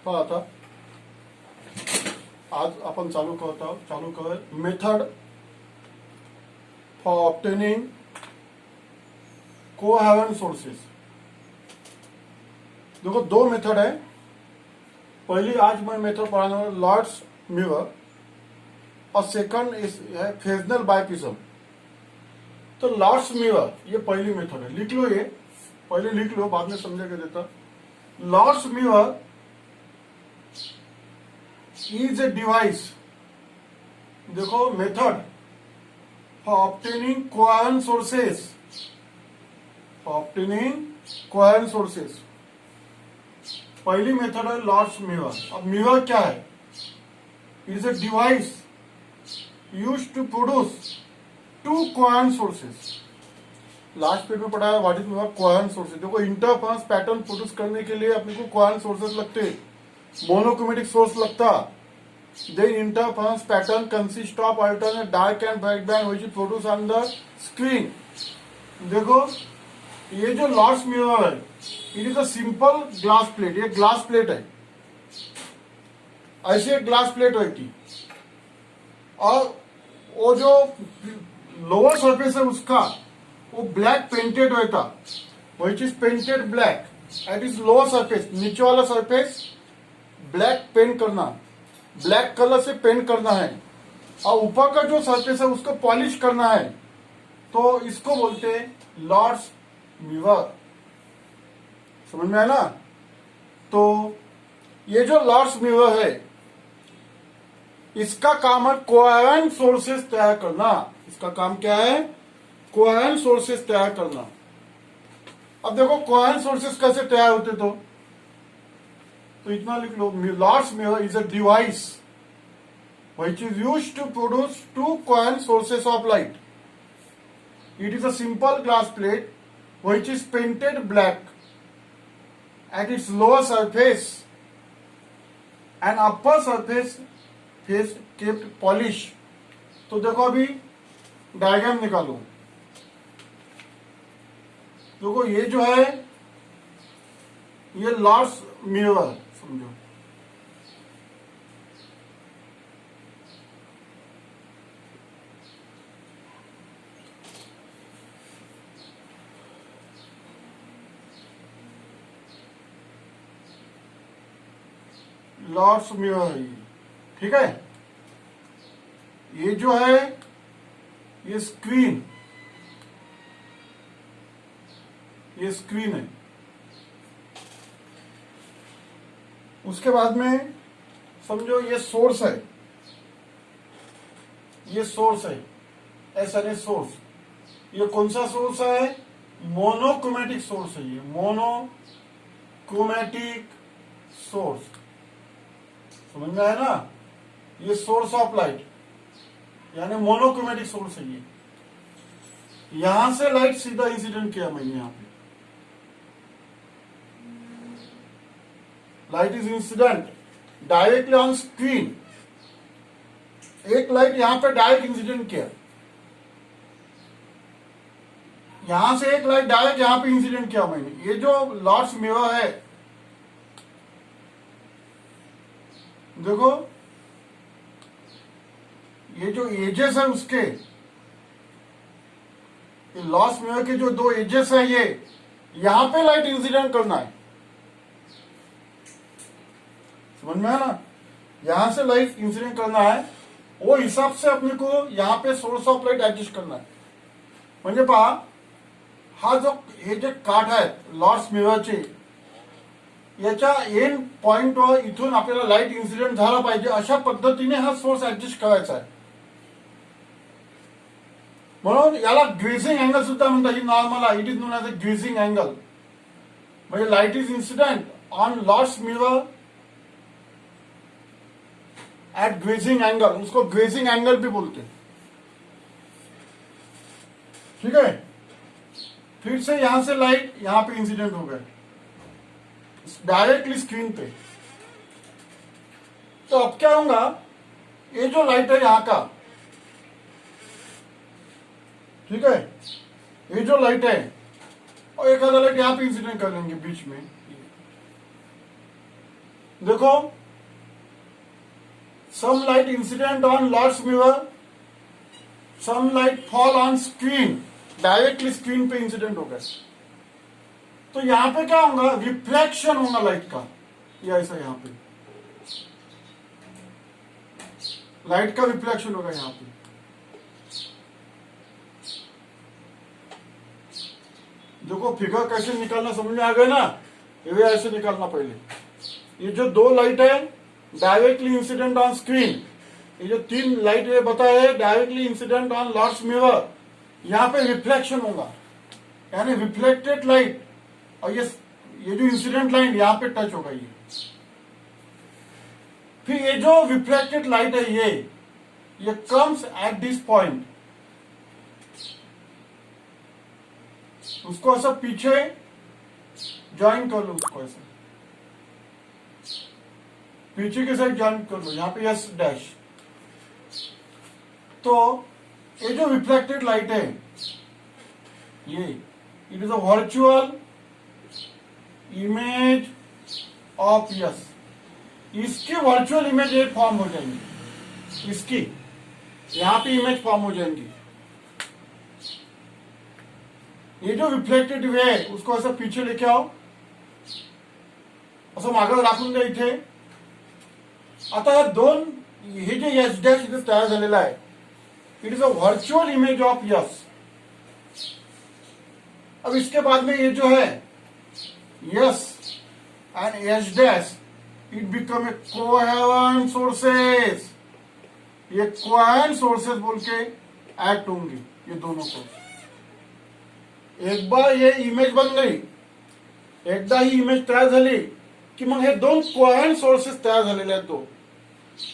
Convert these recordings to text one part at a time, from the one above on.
पहा आता आज आपण चालू कर method for obtaining coherent sources. देखो दो मेथड है। पहली आज मैं मेथड पढ़ाने वाला लॉर्ड्स म्यूर और सेकंड है फ्रेजनेल बाइप्रिज्म। तो लॉर्ड्स म्यूर ये पहली मेथड है, लिख लो, ये पहले लिख लो, बाद में समझा के देता। Lloyd's mirror is a device, देखो method for obtaining coherent sources, पहली मेथड है लॉर्ड्स म्यूर। अब म्यूर क्या है? It is a device used to produce two coherent sources. Last page में पढ़ा है what is mirror coherent sources. देखो इंटरफेरेंस पैटर्न प्रोड्यूस करने के लिए अपने को कोहेरेंट सोर्सेस लगते, मोनोक्रोमेटिक सोर्स लगता। Then interference pattern consists of alternate dark and bright band which is produced on the screen। देखो ये जो लॉर्ड्स म्यूर है, it is a simple glass plate. ये ग्लास प्लेट है, ऐसे एक ग्लास प्लेट होती, और वो जो लोअर सरफेस है उसका वो ब्लैक पेंटेड होता, which is painted black at its lower surface. नीचे वाला सरफेस ब्लैक पेंट करना, ब्लैक कलर से पेंट करना है, और ऊपर का जो सरफेस है उसको पॉलिश करना है। तो इसको बोलते हैं लॉर्ड्स म्यूर। समझ में आया ना? तो ये जो लॉर्ड्स म्यूर है, इसका काम है कोहेरेंट सोर्सेस तैयार करना। इसका काम क्या है? कोहेरेंट सोर्सेस तैयार करना। अब देखो कोहेरेंट सोर्सेस कैसे तैयार होते, तो इतना लिख लो, Lloyd's mirror is a device which is used to produce two coherent sources of light. It is a simple glass plate which is painted black at its lower surface and upper surface kept polished। तो देखो अभी diagram निकालो। देखो ये जो है ये Lord's mur है, समझो। लॉर्ड्स म्यूर है ये, ठीक है। ये जो है ये स्क्रीन है। उसके बाद में समझो ये सोर्स है, SNA सोर्स। ये कौन सा सोर्स है? मोनोक्रोमेटिक सोर्स है। ये मोनोक्रोमेटिक सोर्स, समझ में आया ना? ये सोर्स ऑफ लाइट यानी मोनोक्रोमेटिक सोर्स है। ये यहां से लाइट सीधा इंसिडेंट किया मैंने, यहां पे light is incident directly on screen. एक लाइट यहां पे डायरेक्ट इंसिडेंट किया, यहां से एक लाइट डायरेक्ट यहां पे इंसिडेंट किया मैंने। ये जो लॉर्ड्स म्यूर है, देखो ये जो एजेस है उसके, ये लॉर्ड्स म्यूर के जो दो एजेस है, ये यहां पे लाइट इंसिडेंट करना है। समझ में है ना? यहां से लाइट इंसिडेंट करना है, वो हिसाब से अपने को यहां पे सोर्स ऑफ लाइट एडजस्ट करना है। म्हणजे पहा, हा जो हे जे काठ आहे लॉर्ड्स म्यूरचे, याच्या एंड पॉइंटवर इथून आपल्याला लाईट इन्सिडेंट झाला पाहिजे, अशा पद्धतीने हा सोर्स ऍडजस्ट करायचा आहे। म्हणून याला ग्रेजिंग अँगल सुद्धा म्हणतात। ही normal it is known as a grazing angle. म्हणजे light is incident on Lloyd's mirror at grazing angle, उसको ग्रेजिंग एंगल भी बोलते हैं, ठीक है। फिर से यहां से लाइट यहां पे इंसिडेंट हो गए डायरेक्टली स्क्रीन पे। तो अब क्या होगा, ये जो लाइट है यहां का, ठीक है, ये जो लाइट है, और एक आधा लाइट यहां पे इंसिडेंट कर लेंगे बीच में, देखो, some light incident on Lloyd's mirror, some light fall on screen, directly screen पे इंसिडेंट हो गया। तो यहां पे क्या होगा, रिफ्लेक्शन होगा लाइट का, या ऐसा यहां पे लाइट का रिफ्लेक्शन होगा यहां पे। देखो फिगर कैसे निकालना समझ में आ गया ना, ये ऐसे निकालना पहले। ये जो दो लाइट है डायरेक्टली इंसिडेंट ऑन स्क्रीन, ये जो तीन लाइट ये बताया है directly incident on Lloyd's mirror, यहां पे रिफ्लेक्शन होगा, यानी रिफ्लेक्टेड लाइट, और ये जो इंसिडेंट लाइट यहां पे टच होगा ये। फिर ये जो रिफ्लेक्टेड लाइट है ये कम्स एट दिस पॉइंट, उसको ऐसा पीछे ज्वाइन कर लो, उसको ऐसा पीछे के साइड ज्वाइन कर लो, यहां पे यस डैश। तो ये जो रिफ्लेक्टेड लाइट है ये, it is a virtual image of yes, इसकी वर्चुअल इमेज ये फॉर्म हो जाएंगी, इसकी यहां पे इमेज फॉर्म हो जाएंगी। ये जो रिफ्लेक्टेड वे है उसको ऐसा पीछे लेके आओ, असं मागे राखून द्या इथे। आता या दोन, हे जे यस डॅश इथे तयार झालेला आहे, it is a virtual image of yes. अब इसके बाद में ये जो है yes and yes dash, it become a coherent sources, ये कोहेरेंट सोर्सेस बोल के एक्ट होंगे ये दोनों को। एक बार ये इमेज बन गई, एकदा ही इमेज तयार झाली की मग हे दोन कोहेरेंट सोर्सेस तयार झालेले आहेत तो,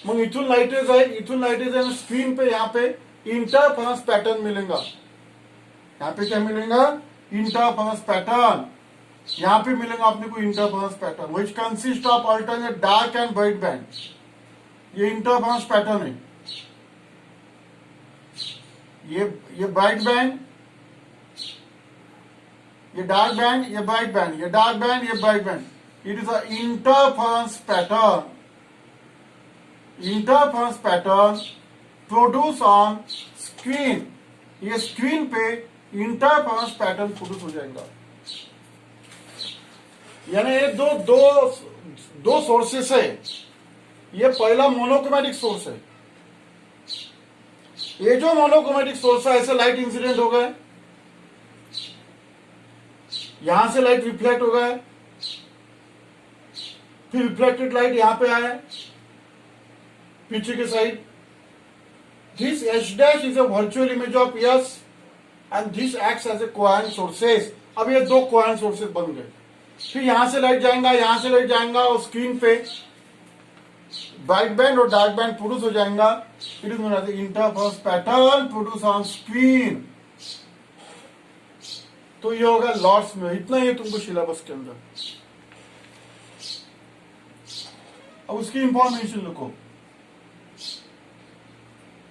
मग इथून लाइटेज आहे, इथून लाइटेज आहे, स्क्रीन पे यहाँ पे इंटरफेरेंस पैटर्न मिलेगा। यहाँ पे क्या मिलेगा, इंटरफेरेंस पैटर्न, यहाँ पे मिलेगा अपने को interference pattern which consist of alternate dark and bright band. ये इंटरफेरेंस पैटर्न है, ये ब्राइट बैंड, ये डार्क बैंड, ये ब्राइट बैंड, ये डार्क बैंड, ये bright band, it is a interference pattern. Interference pattern produce on screen, ये screen पे interference pattern produce हो जाएगा। यानी ये दो सोर्सेस है। ये पहला मोनोक्रोमैटिक सोर्स है, ये जो मोनोक्रोमैटिक सोर्स है ऐसे लाइट इंसिडेंट हो गए, यहां से लाइट रिफ्लेक्ट हो गए, फिर रिफ्लेक्टेड लाइट यहां पे आए पीछे के side. This H dash is a virtual image of S and this acts as a coherent sources. अब ये दो कोहेरेंट सोर्सेस बन गए। फिर यहां से लाइट जाएगा, यहां से लाइट जाएगा, और स्क्रीन पे ब्राइट बैंड और डार्क बैंड प्रोड्यूस हो जाएगा। It is known as interference pattern produce on screen. तो ये होगा लॉर्ड्स में, इतना ही तुमको सिलेबस के अंदर। अब उसकी इंफॉर्मेशन लिखो,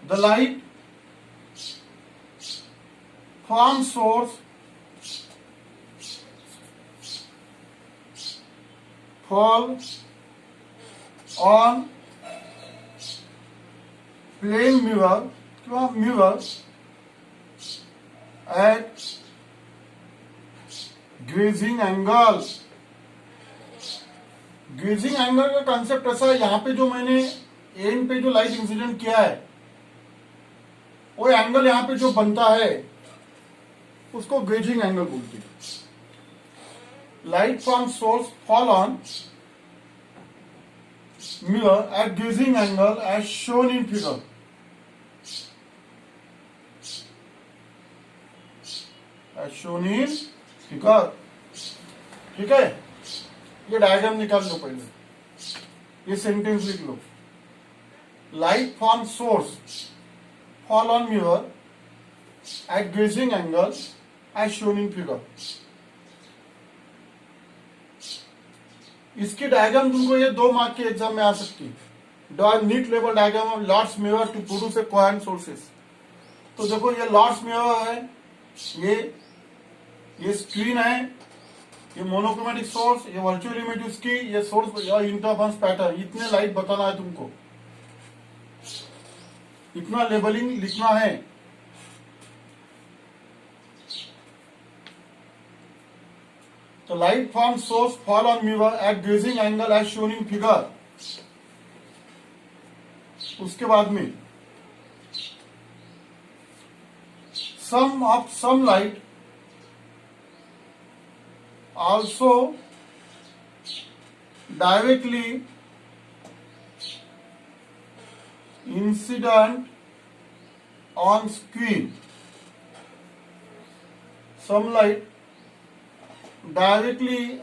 the light from source fall on plane mirror at grazing angle। Grazing angle का कंसेप्ट ऐसा है, यहां पे जो मैंने एंड पे जो लाइट इंसिडेंट किया है वो एंगल यहां पे जो बनता है उसको ग्रेजिंग एंगल बोलते हैं। Light from source fall on mirror at gazing angle as shown in figure। As shown in figure, ठीक है। ये डायग्राम निकाल लो पहले, ये सेंटेंस लिख लो। Light from source fall on mirror at gazing angle as shown in figure। इसकी diagram तुमको ये 2 मार्क के एग्जाम में आ सकती है। NEET level diagram of Lloyd's mirror to produce a coherent sources. तो देखो ये लॉर्ड्स मिरर है, ये स्क्रीन है, ये मोनोक्रोमेटिक सोर्स, ये वर्चुअल इमेज उसकी, ये सोर्स या इंटरफेरेंस पैटर्न, इतने लाइट बताना है तुमको, इतना लेबलिंग लिखना है। तो light from source fall on mirror at grazing angle as shown in figure. उसके बाद में some light also directly incident on screen. Some light directly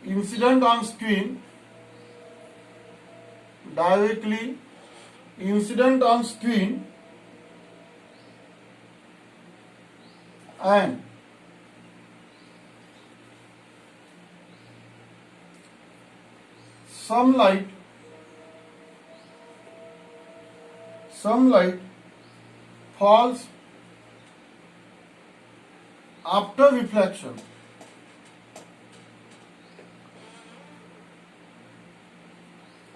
incident on screen, directly incident on screen, and some light falls after reflection.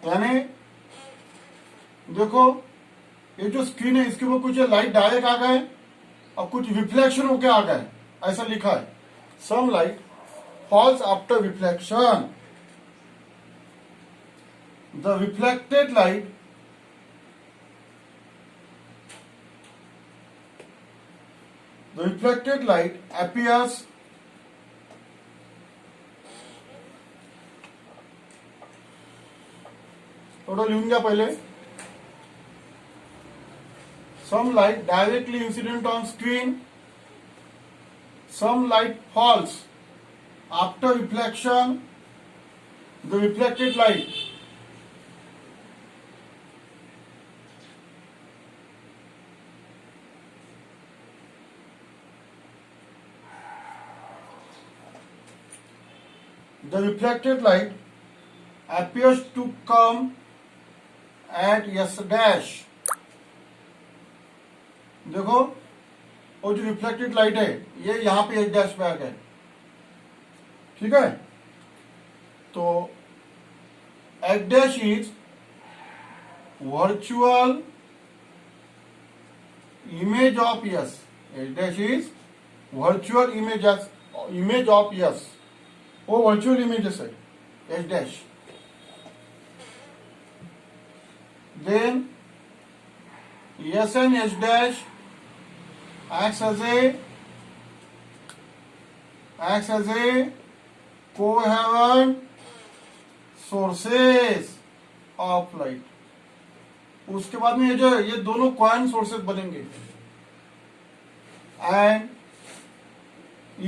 यानी देखो ये जो screen है इसके ऊपर कुछ लाइट डायरेक्ट आ गए और कुछ रिफ्लेक्शन होके आ गए, ऐसा लिखा है। Some light falls after reflection, the reflected light appears थोड़ा लिहून घ्या पहिले। Some light directly incident on screen, some light falls after reflection, the reflected light appears to come at S dash। देखो वो जो रिफ्लेक्टेड लाइट है ये यहां पे एच डैश पे आ गया, ठीक है। तो H dash is virtual image of S, H dash is virtual image of S, वो वर्चुअल इमेजेस है H dash. Then yes and h dash acts as a coherent sources of light। उसके बाद में ये दोनों coherent sources बनेंगे and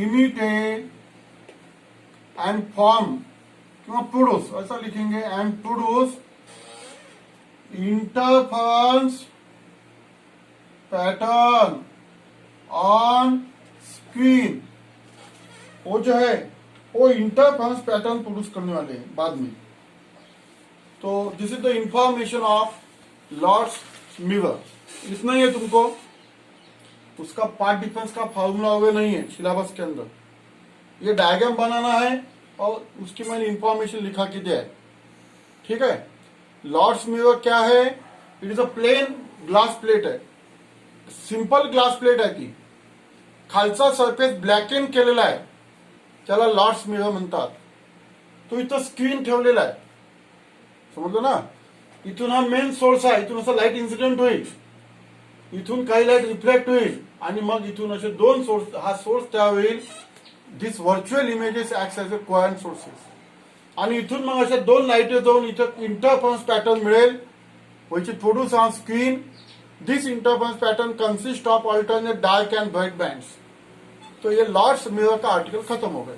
imitate and form, क्यों produce, ऐसा लिखेंगे, and produce interference pattern on screen. वो जो है वो इंटरफेरेंस पैटर्न प्रोड्यूस करने वाले हैं बाद में। तो this is the information of Lloyd's mirror. इतना ही है तुमको, उसका पार्ट डिफरेंस का फॉर्मूला हुए नहीं है सिलेबस के अंदर। ये डायग्राम बनाना है और उसकी मैंने इंफॉर्मेशन लिखा के दिया है, ठीक है। लॉर्ड्स मिरर क्या है? It is a plane glass plate है, सिंपल ग्लास प्लेट आहे ती, खालचा सरफेस ब्लॅकेन केलेला आहे, त्याला लॉर्ड्स मिरर म्हणतात। तो इथं स्क्रीन ठेवलेला आहे, समजलं ना। इथून हा मेन सोर्स आहे, इथून असं लाईट इन्सिडेंट होईल, इथून काही लाईट रिफ्लेक्ट होईल आणि मग इथून असे दोन सोर्स, हा सोर्स तयार होईल। This virtual images act as a coherent sources, आणि इथून मग अशा दोन लाईट जाऊन इथं इंटरफरन्स पॅटर्न मिळेल which is produce on screen. This interference pattern consists of alternate dark and bright bands। तो ये लॉर्ड्स मिरर का आर्टिकल खत्म हो गया।